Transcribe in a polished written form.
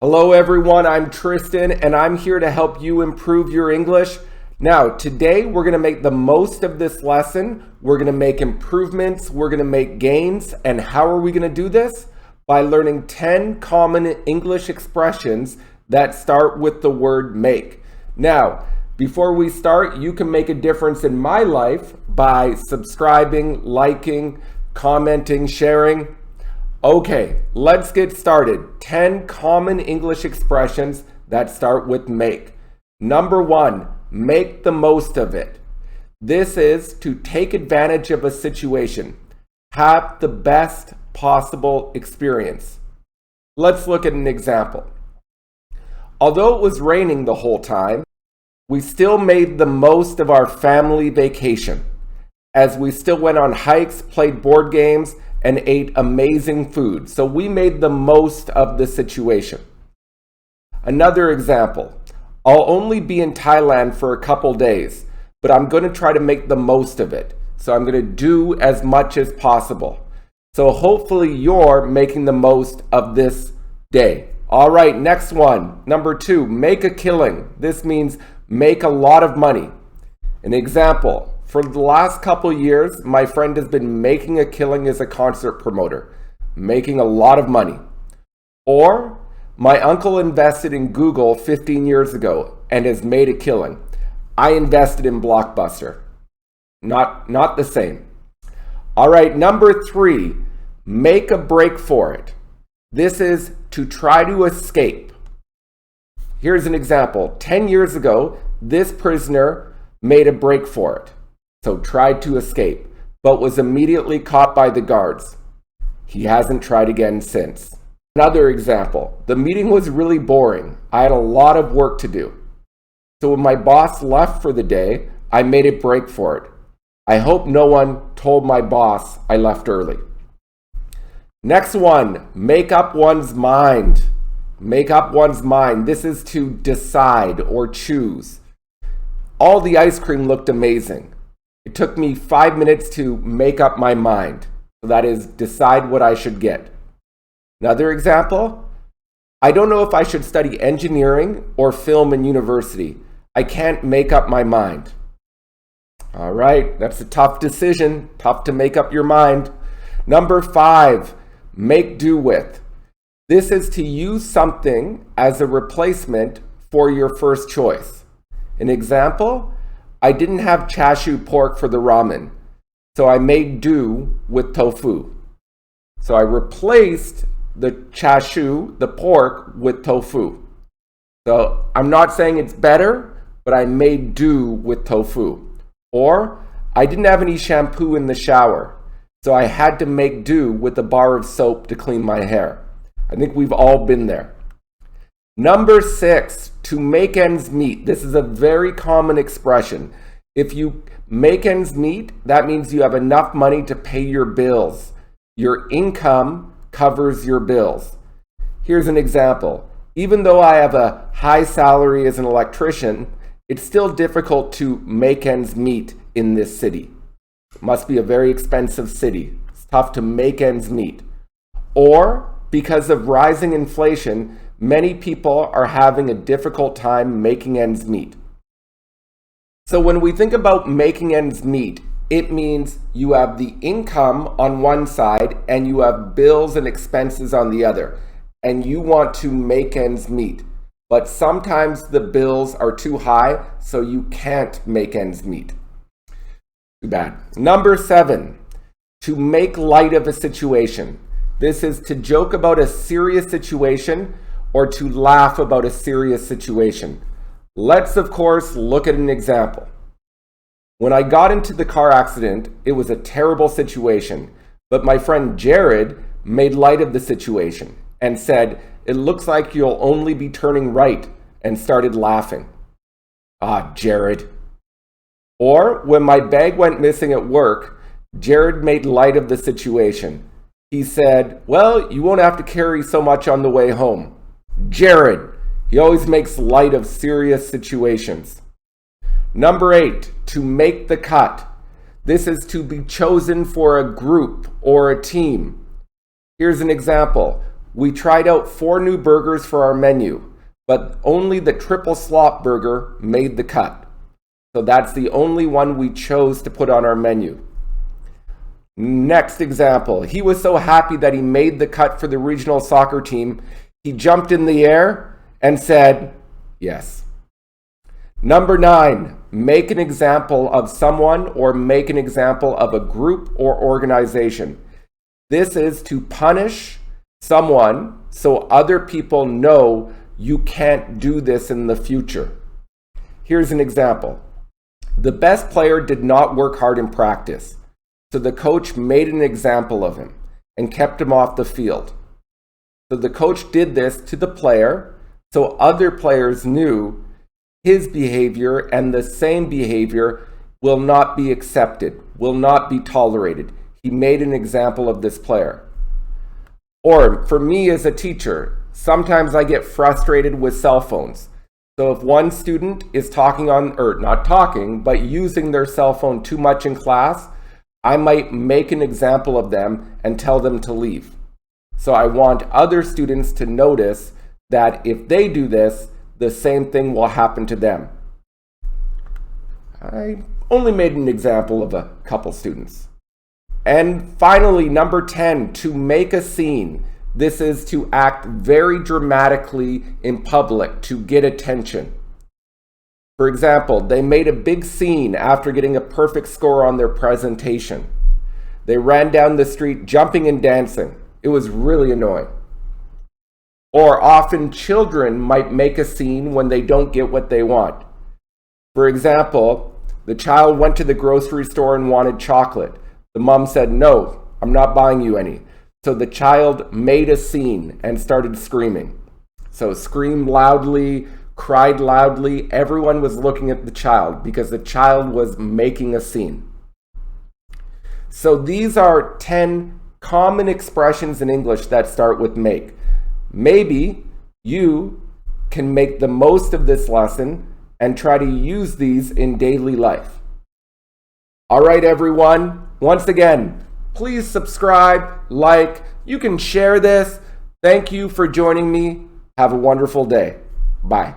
Hello everyone, I'm Tristan and I'm here to help you improve your English. Now, today we're going to make the most of this lesson. We're going to make improvements, we're going to make gains, and how are we going to do this? By learning 10 common English expressions that start with the word make. Now, before we start, you can make a difference in my life by subscribing, liking, commenting, sharing. Okay, let's get started. 10 common English expressions that start with make. Number 1, make the most of it. This is to take advantage of a situation. Have the best possible experience. Let's look at an example. Although it was raining the whole time, we still made the most of our family vacation, as we still went on hikes, played board games, and ate amazing food. So we made the most of the situation. Another example, I'll only be in Thailand for a couple days, but I'm going to try to make the most of it. So I'm going to do as much as possible. So hopefully you're making the most of this day. All right, next one. Number 2, make a killing. This means make a lot of money. An example. For the last couple years, my friend has been making a killing as a concert promoter, making a lot of money. Or, my uncle invested in Google 15 years ago and has made a killing. I invested in Blockbuster. Not the same. All right, number 3, make a break for it. This is to try to escape. Here's an example. 10 years ago, this prisoner made a break for it. So tried to escape, but was immediately caught by the guards. He hasn't tried again since. Another example, the meeting was really boring. I had a lot of work to do. So when my boss left for the day, I made a break for it. I hope no one told my boss I left early. Next one, make up one's mind. Make up one's mind. This is to decide or choose. All the ice cream looked amazing. It took me 5 minutes to make up my mind. So that is, decide what I should get. Another example, I don't know if I should study engineering or film in university. I can't make up my mind. All right, that's a tough decision. Tough to make up your mind. Number 5, make do with. This is to use something as a replacement for your first choice. An example, I didn't have chashu pork for the ramen, so I made do with tofu. So I replaced the chashu, the pork, with tofu. So I'm not saying it's better, but I made do with tofu. Or I didn't have any shampoo in the shower, so I had to make do with a bar of soap to clean my hair. I think we've all been there. Number 6, to make ends meet. This is a very common expression. If you make ends meet, that means you have enough money to pay your bills. Your income covers your bills. Here's an example. Even though I have a high salary as an electrician, it's still difficult to make ends meet in this city. It must be a very expensive city. It's tough to make ends meet. Or, because of rising inflation, many people are having a difficult time making ends meet. So when we think about making ends meet, it means you have the income on one side and you have bills and expenses on the other, and you want to make ends meet. But sometimes the bills are too high, so you can't make ends meet. Too bad. Number 7, to make light of a situation. This is to joke about a serious situation or to laugh about a serious situation. Let's, of course, look at an example. When I got into the car accident, it was a terrible situation, but my friend Jared made light of the situation and said, "It looks like you'll only be turning right," and started laughing. Ah, Jared. Or when my bag went missing at work, Jared made light of the situation. He said, "Well, you won't have to carry so much on the way home." Jared, he always makes light of serious situations. Number 8, to make the cut. This is to be chosen for a group or a team. Here's an example. We tried out 4 new burgers for our menu, but only the triple slop burger made the cut. So that's the only one we chose to put on our menu. Next example, he was so happy that he made the cut for the regional soccer team, he jumped in the air and said, yes. Number 9, make an example of someone or make an example of a group or organization. This is to punish someone so other people know you can't do this in the future. Here's an example. The best player did not work hard in practice, so the coach made an example of him and kept him off the field. So the coach did this to the player so other players knew his behavior and the same behavior will not be accepted, will not be tolerated. He made an example of this player. Or for me as a teacher, sometimes I get frustrated with cell phones. So if one student is talking on, or not talking, but using their cell phone too much in class, I might make an example of them and tell them to leave. So I want other students to notice that if they do this, the same thing will happen to them. I only made an example of a couple students. And finally, number 10, to make a scene. This is to act very dramatically in public to get attention. For example, they made a big scene after getting a perfect score on their presentation. They ran down the street jumping and dancing. It was really annoying. Or often children might make a scene when they don't get what they want. For example, the child went to the grocery store and wanted chocolate. The mom said, "No, I'm not buying you any." So the child made a scene and started screaming. So screamed loudly, cried loudly. Everyone was looking at the child because the child was making a scene. So these are 10 common expressions in English that start with make. Maybe you can make the most of this lesson and try to use these in daily life. All right, everyone. Once again, please subscribe, like, you can share this. Thank you for joining me. Have a wonderful day. Bye.